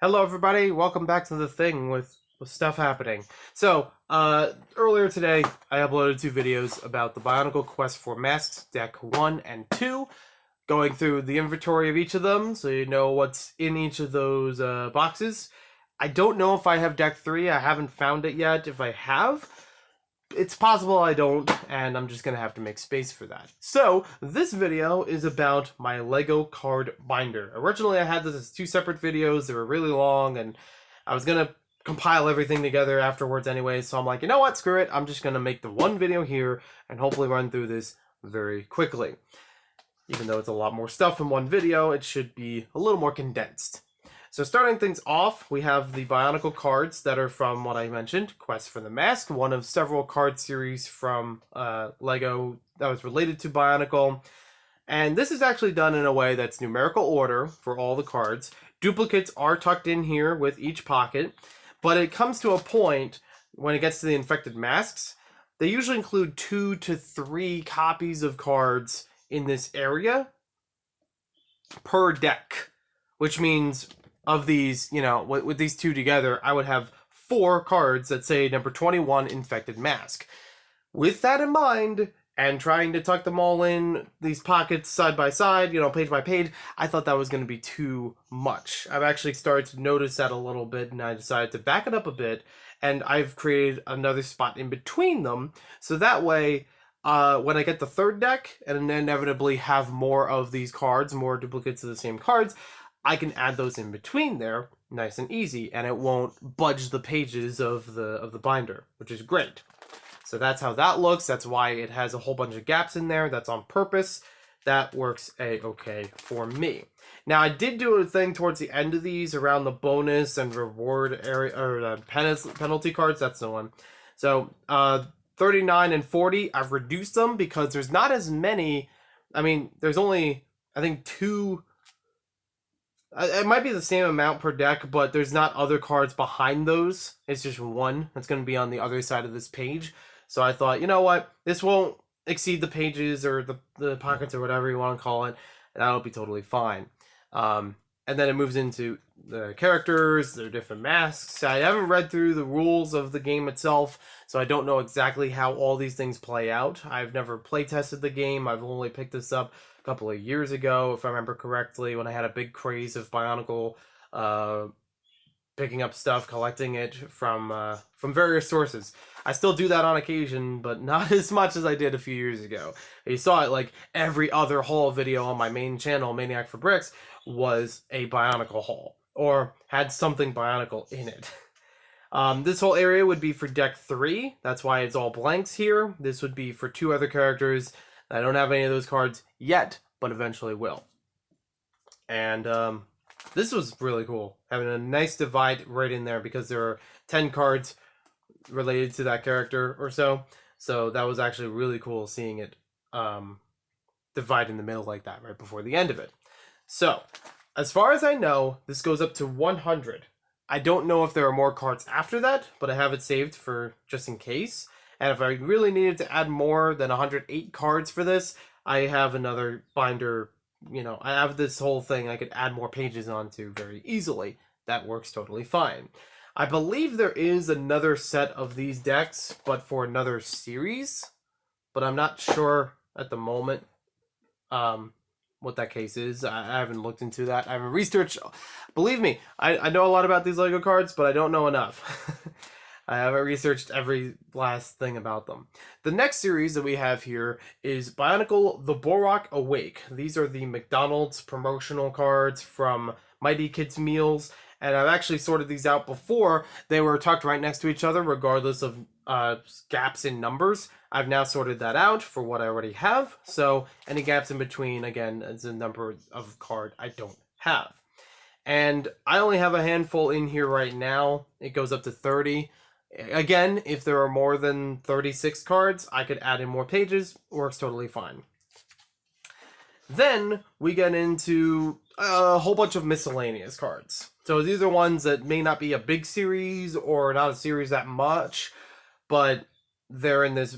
Hello, everybody. Welcome back to the thing with stuff happening. Earlier today, I uploaded two videos about the Bionicle Quest for Masks, Deck 1 and 2, going through the inventory of each of them so you know what's in each of those boxes. I don't know if I have Deck 3. I haven't found it yet. If I have, it's possible I don't, and I'm just gonna have to make space for that. So, this video is about my Lego card binder. Originally, I had this as two separate videos. They were really long, and I was gonna compile everything together afterwards anyway, so I'm like, you know what, screw it. I'm just gonna make the one video here, and hopefully run through this very quickly. Even though it's a lot more stuff in one video, it should be a little more condensed. So starting things off, we have the Bionicle cards that are from what I mentioned, Quest for the Mask, one of several card series from Lego that was related to Bionicle. And this is actually done in a way that's numerical order for all the cards. Duplicates are tucked in here with each pocket, but it comes to a point when it gets to the infected masks, they usually include 2 to 3 copies of cards in this area per deck, which means of these, with these two together, I would have 4 cards that say number 21 Infected Mask. With that in mind, and trying to tuck them all in these pockets side by side, page by page, I thought that was going to be too much. I've actually started to notice that a little bit, and I decided to back it up a bit, and I've created another spot in between them, so that way, when I get the third deck, and inevitably have more of these cards, more duplicates of the same cards, I can add those in between there, nice and easy, and it won't budge the pages of the binder, which is great. So that's how that looks. That's why it has a whole bunch of gaps in there. That's on purpose. That works a-okay for me. Now, I did do a thing towards the end of these around the bonus and reward area, or the penalty cards. That's the one. So, 39 and 40, I've reduced them because there's not as many. I mean, there's only, I think, 2. It might be the same amount per deck, but there's not other cards behind those. It's just one that's going to be on the other side of this page. So I thought, you know what? This won't exceed the pages or the pockets or whatever you want to call it. And that'll be totally fine. And then it moves into the characters, their different masks. I haven't read through the rules of the game itself, so I don't know exactly how all these things play out. I've never play tested the game. I've only picked this up a couple of years ago, if I remember correctly, when I had a big craze of Bionicle, picking up stuff, collecting it from various sources. I still do that on occasion, but not as much as I did a few years ago. You saw it like every other haul video on my main channel, Maniac for Bricks, was a Bionicle haul, or had something Bionicle in it. This whole area would be for deck 3, that's why it's all blanks here. This would be for 2 other characters. I don't have any of those cards yet, but eventually will. And this was really cool, having a nice divide right in there, because there are 10 cards related to that character or so. So that was actually really cool seeing it divide in the middle like that right before the end of it. So, as far as I know, this goes up to 100. I don't know if there are more cards after that, but I have it saved for just in case. And if I really needed to add more than 108 cards for this, I have another binder. I have this whole thing I could add more pages onto very easily. That works totally fine. I believe there is another set of these decks, but for another series. But I'm not sure at the moment what that case is. I haven't looked into that. I haven't researched. Believe me, I know a lot about these Lego cards, but I don't know enough. I haven't researched every last thing about them. The next series that we have here is Bionicle The Borak Awake. These are the McDonald's promotional cards from Mighty Kids Meals, and I've actually sorted these out before. They were tucked right next to each other, regardless of gaps in numbers. I've now sorted that out for what I already have, so any gaps in between, again, is a number of card I don't have. And I only have a handful in here right now. It goes up to 30. Again, if there are more than 36 cards, I could add in more pages. Works totally fine. Then we get into a whole bunch of miscellaneous cards. So these are ones that may not be a big series or not a series that much, but they're in this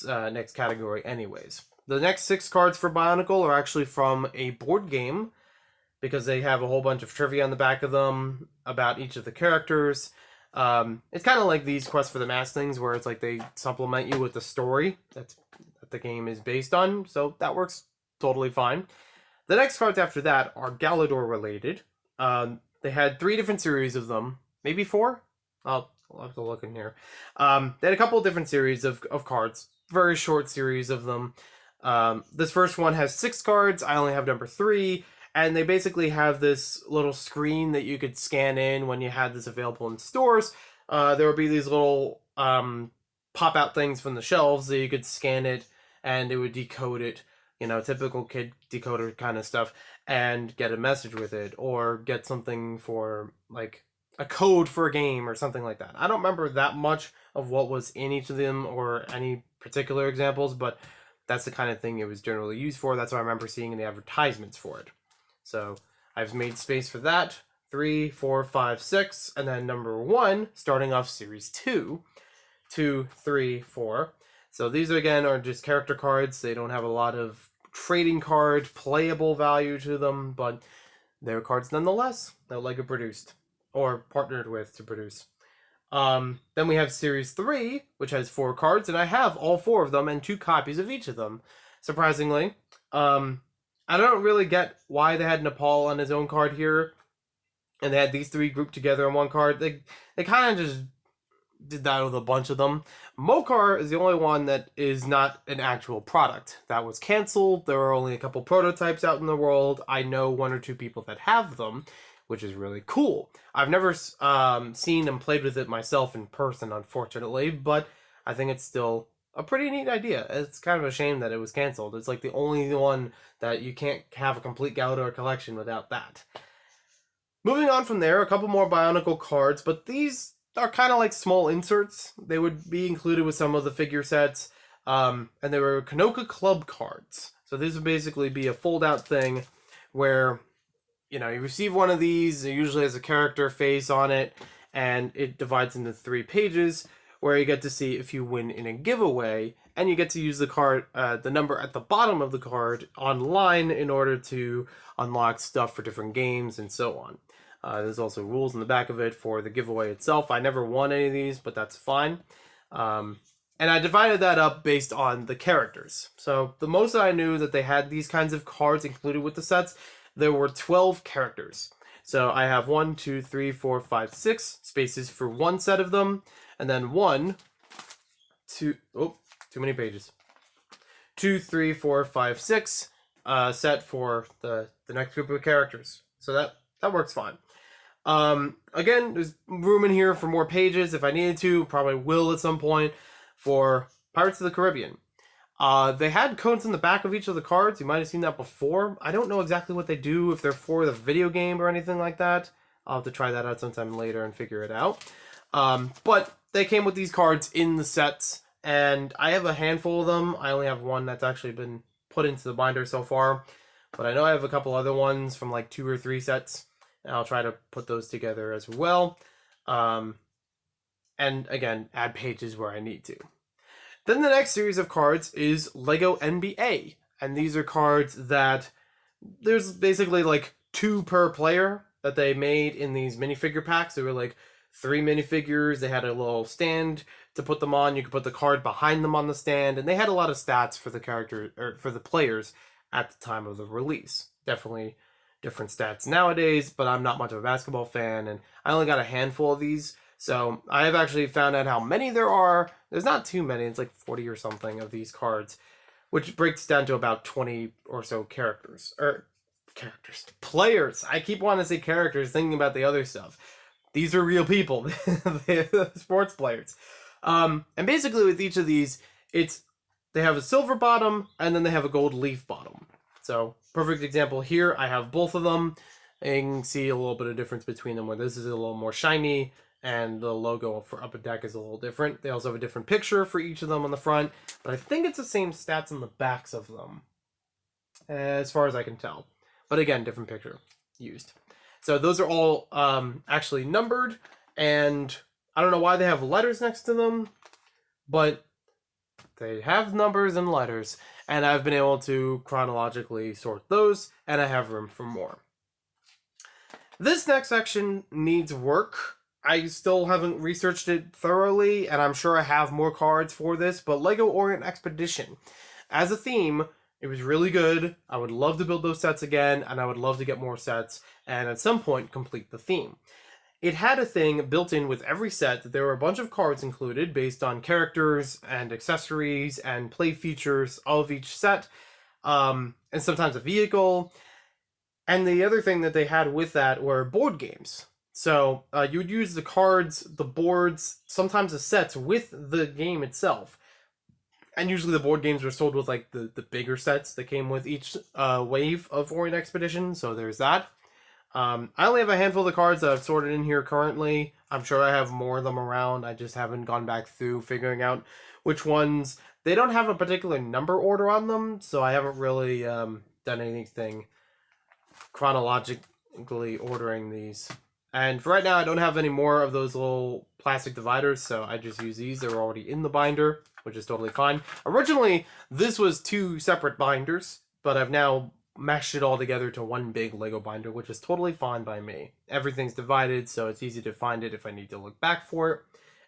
next category anyways. The next 6 cards for Bionicle are actually from a board game because they have a whole bunch of trivia on the back of them about each of the characters. It's kind of like these Quest for the Mask things, where it's like they supplement you with the story that the game is based on, so that works totally fine. The next cards after that are Galador related. They had 3 different series of them, maybe 4? I'll have to look in here. They had a couple of different series of cards, very short series of them. This first one has 6 cards. I only have number 3. And they basically have this little screen that you could scan in when you had this available in stores. There would be these little pop-out things from the shelves that you could scan it, and it would decode it. You know, typical kid decoder kind of stuff, and get a message with it, or get something for, like, a code for a game or something like that. I don't remember that much of what was in each of them or any particular examples, but that's the kind of thing it was generally used for. That's what I remember seeing in the advertisements for it. So I've made space for that. 3, 4, 5, 6, and then number 1, starting off series 2. 2, 3, 4. So these again are just character cards. They don't have a lot of trading card playable value to them, but they're cards nonetheless that LEGO produced or partnered with to produce. Then we have series 3, which has 4 cards, and I have all 4 of them and 2 copies of each of them. Surprisingly, I don't really get why they had Nepal on his own card here, and they had these 3 grouped together on one card. They kind of just did that with a bunch of them. Mokar is the only one that is not an actual product. That was canceled. There are only a couple prototypes out in the world. I know 1 or 2 people that have them, which is really cool. I've never seen and played with it myself in person, unfortunately, but I think it's still a pretty neat idea. It's kind of a shame that it was canceled. It's like the only one that you can't have a complete Galador collection without that. Moving on from there, a couple more Bionicle cards, but these are kind of like small inserts. They would be included with some of the figure sets, and they were Kanoka Club cards. So this would basically be a fold-out thing where, you know, you receive one of these. It usually has a character face on it, and it divides into 3 pages, where you get to see if you win in a giveaway, and you get to use the card, the number at the bottom of the card online in order to unlock stuff for different games and so on. There's also rules in the back of it for the giveaway itself. I never won any of these, but that's fine. And I divided that up based on the characters. So the most that I knew that they had these kinds of cards included with the sets, there were 12 characters. So I have 1, 2, 3, 4, 5, 6 spaces for one set of them. And then 1, 2, oh, too many pages. 2, 3, 4, 5, 6 set for the next group of characters. So that works fine. Again, there's room in here for more pages if I needed to. Probably will at some point for Pirates of the Caribbean. They had codes in the back of each of the cards. You might have seen that before. I don't know exactly what they do, if they're for the video game or anything like that. I'll have to try that out sometime later and figure it out. But they came with these cards in the sets, and I have a handful of them. I only have one that's actually been put into the binder so far, but I know I have a couple other ones from like 2 or 3 sets, and I'll try to put those together as well. And again, add pages where I need to. Then the next series of cards is LEGO NBA, and these are cards that there's basically like 2 per player that they made in these minifigure packs. They were like 3 minifigures. They had a little stand to put them on. You could put the card behind them on the stand, and they had a lot of stats for the character or for the players at the time of the release. Definitely different stats nowadays, but I'm not much of a basketball fan, and I only got a handful of these. So I have actually found out how many there are. There's not too many. It's like 40 or something of these cards, which breaks down to about 20 or so characters. Players. I keep wanting to say characters, thinking about the other stuff. These are real people. They're sports players. And basically with each of these, they have a silver bottom, and then they have a gold leaf bottom. So, perfect example here. I have both of them. And you can see a little bit of difference between them, where this is a little more shiny, and the logo for Upper Deck is a little different. They also have a different picture for each of them on the front, but I think it's the same stats on the backs of them, as far as I can tell. But again, different picture used. So those are all actually numbered, and I don't know why they have letters next to them, but they have numbers and letters, and I've been able to chronologically sort those, and I have room for more. This next section needs work. I still haven't researched it thoroughly, and I'm sure I have more cards for this, but LEGO Orient Expedition, as a theme, it was really good. I would love to build those sets again, and I would love to get more sets, and at some point complete the theme. It had a thing built in with every set that there were a bunch of cards included based on characters and accessories and play features of each set, and sometimes a vehicle. And the other thing that they had with that were board games. So you would use the cards, the boards, sometimes the sets with the game itself. And usually the board games were sold with like the bigger sets that came with each wave of Orient Expedition. So there's that. I only have a handful of the cards that I've sorted in here currently. I'm sure I have more of them around. I just haven't gone back through figuring out which ones. They don't have a particular number order on them, so I haven't really done anything chronologically ordering these. And for right now, I don't have any more of those little plastic dividers, so I just use these. They're already in the binder, which is totally fine. Originally, this was 2 separate binders, but I've now meshed it all together to one big Lego binder, which is totally fine by me. Everything's divided, so it's easy to find it if I need to look back for it.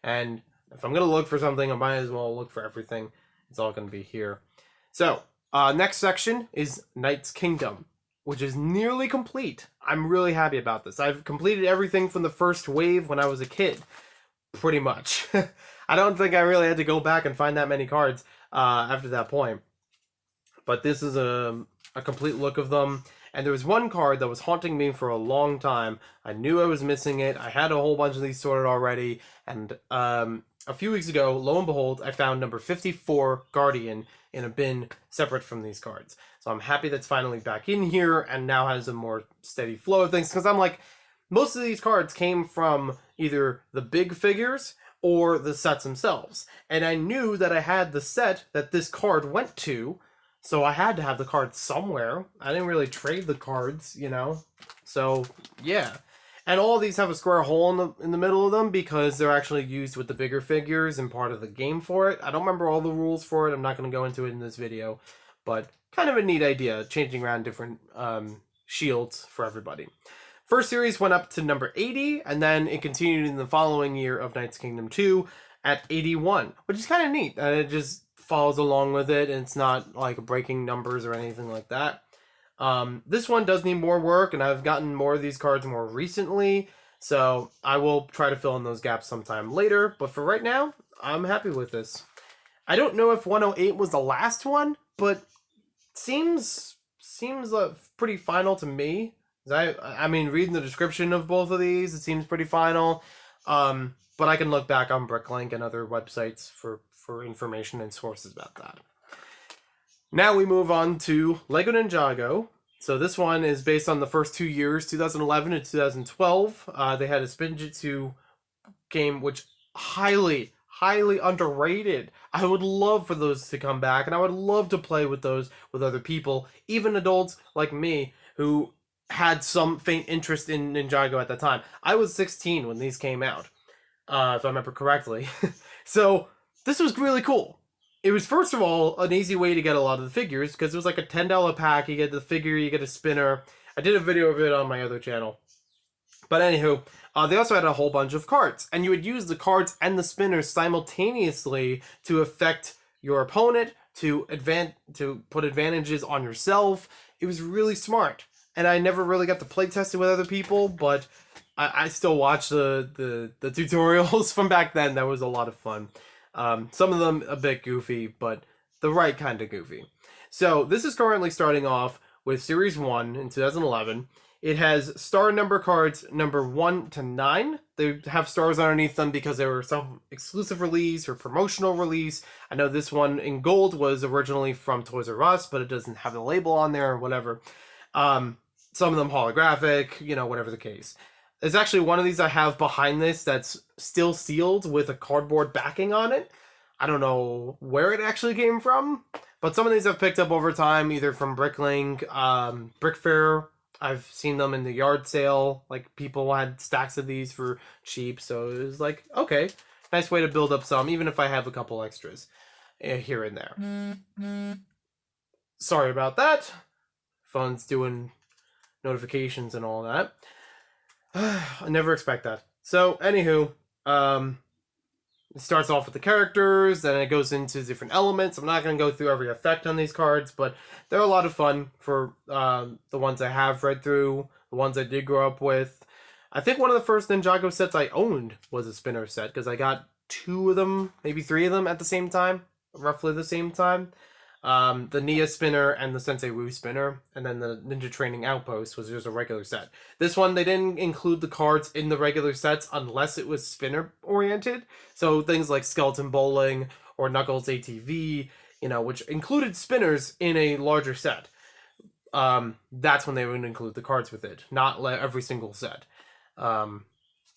And if I'm going to look for something, I might as well look for everything. It's all going to be here. So, next section is Knight's Kingdom, which is nearly complete. I'm really happy about this. I've completed everything from the first wave when I was a kid, pretty much. I don't think I really had to go back and find that many cards after that point. But this is a complete look of them. And there was one card that was haunting me for a long time. I knew I was missing it. I had a whole bunch of these sorted already. And a few weeks ago, lo and behold, I found number 54 Guardian in a bin separate from these cards. So I'm happy that's finally back in here and now has a more steady flow of things. Because I'm like, most of these cards came from either the big figures or the sets themselves. And I knew that I had the set that this card went to, so I had to have the cards somewhere. I didn't really trade the cards, you know? So, yeah. And all of these have a square hole in the middle of them because they're actually used with the bigger figures and part of the game for it. I don't remember all the rules for it. I'm not going to go into it in this video. But kind of a neat idea, changing around different shields for everybody. First series went up to number 80, and then it continued in the following year of Knight's Kingdom 2 at 81, which is kind of neat. It just follows along with it, and it's not like breaking numbers or anything like that. This one does need more work, and I've gotten more of these cards more recently, so I will try to fill in those gaps sometime later, but for right now, I'm happy with this. I don't know if 108 was the last one, but seems pretty final to me. I mean, reading the description of both of these, it seems pretty final. But I can look back on Bricklink and other websites for information and sources about that. Now we move on to Lego Ninjago. So this one is based on the first 2 years, 2011 and 2012. They had a Spinjitzu game, which highly underrated. I would love for those to come back, and I would love to play with those with other people, even adults like me who had some faint interest in Ninjago at the time. I was 16 when these came out, if I remember correctly. So this was really cool. It was, first of all, an easy way to get a lot of the figures, because it was like a $10 pack. You get the figure, you get a spinner. I did a video of it on my other channel. But anywho, they also had a whole bunch of cards, and you would use the cards and the spinners simultaneously to affect your opponent, to put advantages on yourself. It was really smart. And I never really got to play test it with other people, but I still watch the tutorials from back then. That was a lot of fun. Some of them a bit goofy, but the right kind of goofy. So this is currently starting off with Series 1 in 2011. It has star number cards number 1 to 9. They have stars underneath them because they were some exclusive release or promotional release. I know this one in gold was originally from Toys R Us, but it doesn't have the label on there or whatever. Some of them holographic, you know, whatever the case. There's actually one of these I have behind this that's still sealed with a cardboard backing on it. I don't know where it actually came from, but some of these I've picked up over time, either from Bricklink, Brick Fair. I've seen them in the yard sale. Like, people had stacks of these for cheap, so it was like, okay, nice way to build up some, even if I have a couple extras here and there. Sorry about that. Phone's doing notifications and all that. I never expect that. So, anywho, it starts off with the characters, then it goes into different elements. I'm not going to go through every effect on these cards, but they're a lot of fun for the ones I have read through, the ones I did grow up with. I think one of the first Ninjago sets I owned was a spinner set, because I got 2 of them, maybe 3 of them at the same time, roughly the same time. The Nia spinner and the Sensei Wu spinner, and then the Ninja Training Outpost was just a regular set. This one, they didn't include the cards in the regular sets unless it was spinner oriented. So things like Skeleton Bowling or Knuckles ATV, which included spinners in a larger set. That's when they would include the cards with it, not every single set. So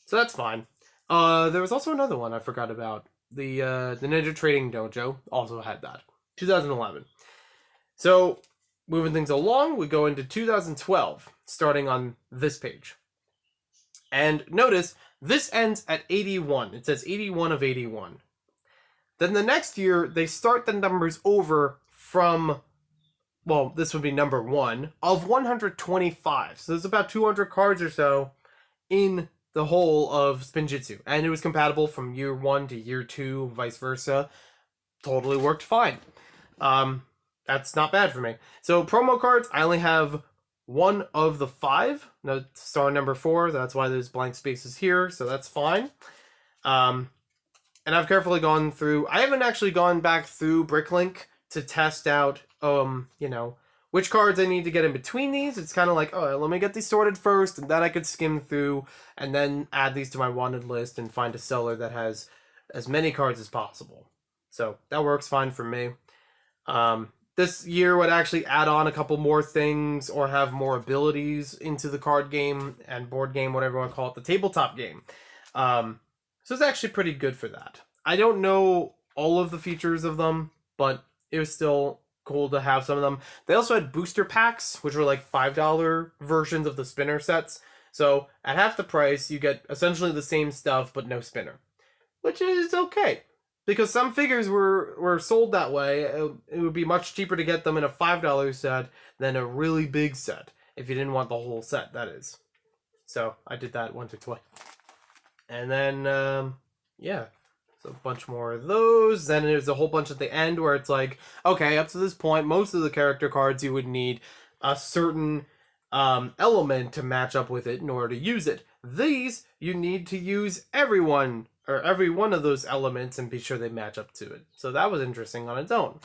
that's fine. There was also another one I forgot about. The Ninja Trading Dojo also had that. 2011. So, moving things along, we go into 2012, starting on this page. And notice, this ends at 81. It says 81 of 81. Then the next year, they start the numbers over from, well, this would be number 1, of 125. So there's about 200 cards or so in the whole of Spinjitzu. And it was compatible from year 1 to year 2, vice versa. Totally worked fine. That's not bad for me. So promo cards, I only have 1 of the 5. No, star number 4. That's why there's blank spaces here. So that's fine. And I've carefully gone through. I haven't actually gone back through Bricklink to test out, which cards I need to get in between these. It's kind of like, oh, let me get these sorted first, and then I could skim through and then add these to my wanted list and find a seller that has as many cards as possible. So that works fine for me. This year would actually add on a couple more things or have more abilities into the card game and board game, whatever you want to call it, the tabletop game. So it's actually pretty good for that. I don't know all of the features of them, but it was still cool to have some of them. They also had booster packs, which were like $5 versions of the spinner sets. So at half the price, you get essentially the same stuff, but no spinner, which is okay. Because some figures were sold that way. It would be much cheaper to get them in a $5 set than a really big set. If you didn't want the whole set, that is. So, I did that once or twice. And then, yeah. So, a bunch more of those. Then there's a whole bunch at the end where it's like, okay, up to this point, most of the character cards you would need a certain element to match up with it in order to use it. These, you need to use every one of those elements and be sure they match up to it. So that was interesting on its own.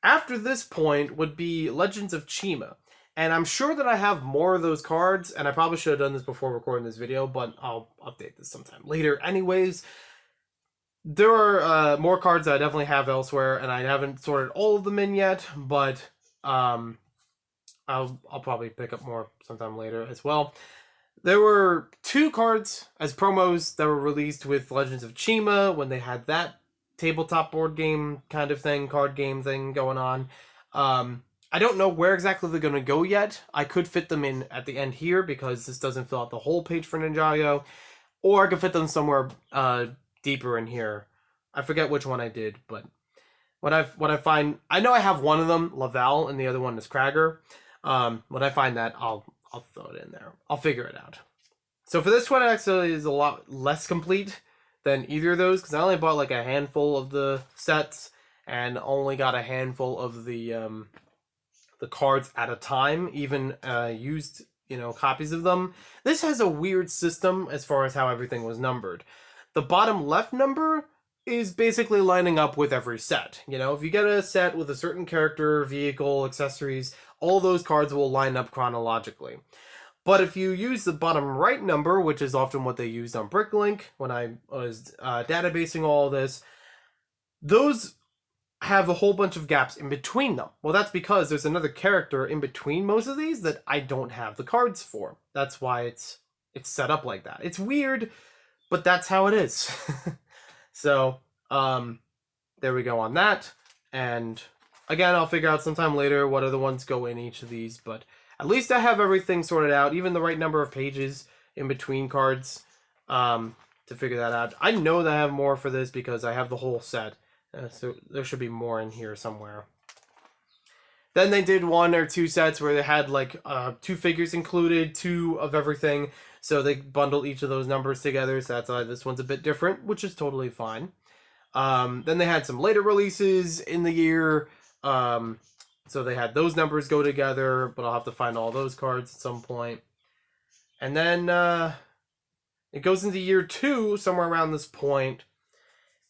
After this point would be Legends of Chima. And I'm sure that I have more of those cards, and I probably should have done this before recording this video, but I'll update this sometime later. Anyways, there are more cards that I definitely have elsewhere, and I haven't sorted all of them in yet, but I'll probably pick up more sometime later as well. There were 2 cards as promos that were released with Legends of Chima when they had that tabletop board game kind of thing, card game thing going on. I don't know where exactly they're going to go yet. I could fit them in at the end here because this doesn't fill out the whole page for Ninjago. Or I could fit them somewhere deeper in here. I forget which one I did, but when I find... I know I have one of them, Laval, and the other one is Krager. When I find that, I'll throw it in there. I'll figure it out. So for this one, it actually is a lot less complete than either of those, because I only bought like a handful of the sets and only got a handful of the cards at a time, even used copies of them. This has a weird system as far as how everything was numbered. The bottom left number is basically lining up with every set. If you get a set with a certain character, vehicle, accessories, all those cards will line up chronologically. But if you use the bottom right number, which is often what they used on Bricklink when I was databasing all this, those have a whole bunch of gaps in between them. Well, that's because there's another character in between most of these that I don't have the cards for. That's why it's set up like that. It's weird, but that's how it is. So, there we go on that. And again, I'll figure out sometime later what other ones go in each of these, but at least I have everything sorted out, even the right number of pages in between cards, to figure that out. I know that I have more for this because I have the whole set, so there should be more in here somewhere. Then they did 1 or 2 sets where they had like 2 figures included, 2 of everything. So they bundled each of those numbers together. So that's why this one's a bit different, which is totally fine. Then they had some later releases in the year. So they had those numbers go together, but I'll have to find all those cards at some point. And then it goes into year 2, somewhere around this point.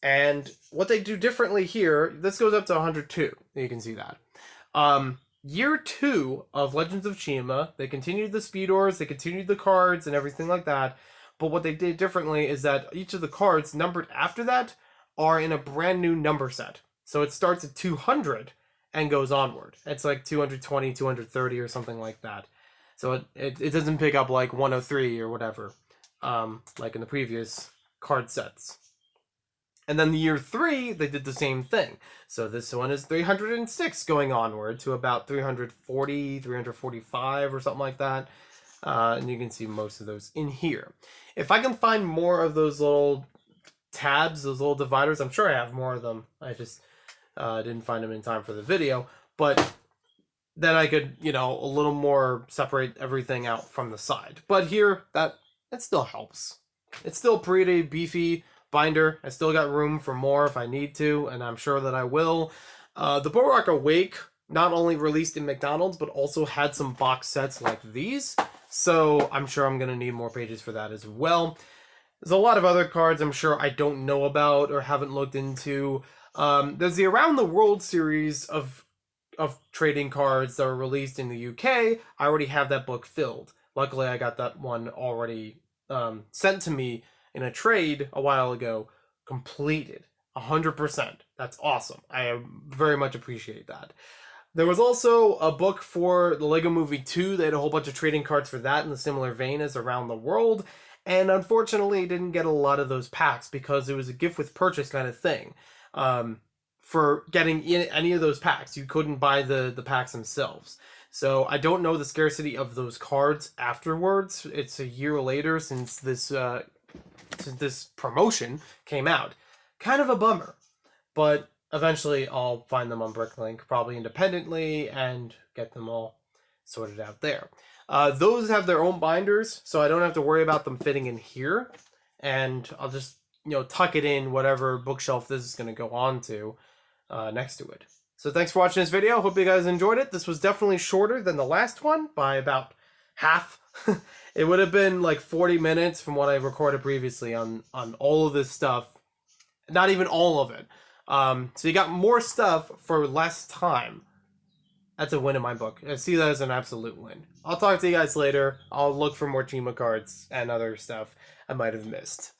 And what they do differently here, this goes up to 102. You can see that. Year 2 of Legends of Chima, they continued the Speedors, they continued the cards and everything like that. But what they did differently is that each of the cards numbered after that are in a brand new number set. So it starts at 200 and goes onward. It's like 220, 230 or something like that. So it doesn't pick up like 103 or whatever, like in the previous card sets. And then the year 3, they did the same thing. So this one is 306 going onward to about 340, 345 or something like that. And you can see most of those in here. If I can find more of those little tabs, those little dividers, I'm sure I have more of them. I just didn't find them in time for the video. But then I could, you know, a little more separate everything out from the side. But here, that still helps. It's still pretty beefy binder. I still got room for more if I need to, and I'm sure that I will. The Boardwalk Awake not only released in McDonald's, but also had some box sets like these, so I'm sure I'm going to need more pages for that as well. There's a lot of other cards I'm sure I don't know about or haven't looked into. There's the Around the World series of trading cards that were released in the UK. I already have that book filled. Luckily, I got that one already sent to me in a trade a while ago, completed 100%. That's awesome. I very much appreciate that. There was also a book for the Lego Movie 2. They had a whole bunch of trading cards for that in the similar vein as Around the World. And unfortunately, didn't get a lot of those packs because it was a gift with purchase kind of thing. For getting any of those packs, you couldn't buy the packs themselves. So I don't know the scarcity of those cards afterwards. It's a year later since this promotion came out. Kind of a bummer, but eventually I'll find them on Bricklink, probably independently, and get them all sorted out there. Those have their own binders, so I don't have to worry about them fitting in here, and I'll just, you know, tuck it in whatever bookshelf this is going to go on to next to it. So thanks for watching this video. Hope you guys enjoyed it. This was definitely shorter than the last one by about half. It would have been like 40 minutes from what I recorded previously on all of this stuff. Not even all of it. So you got more stuff for less time. That's a win in my book. I see that as an absolute win. I'll talk to you guys later. I'll look for more Chima cards and other stuff I might have missed.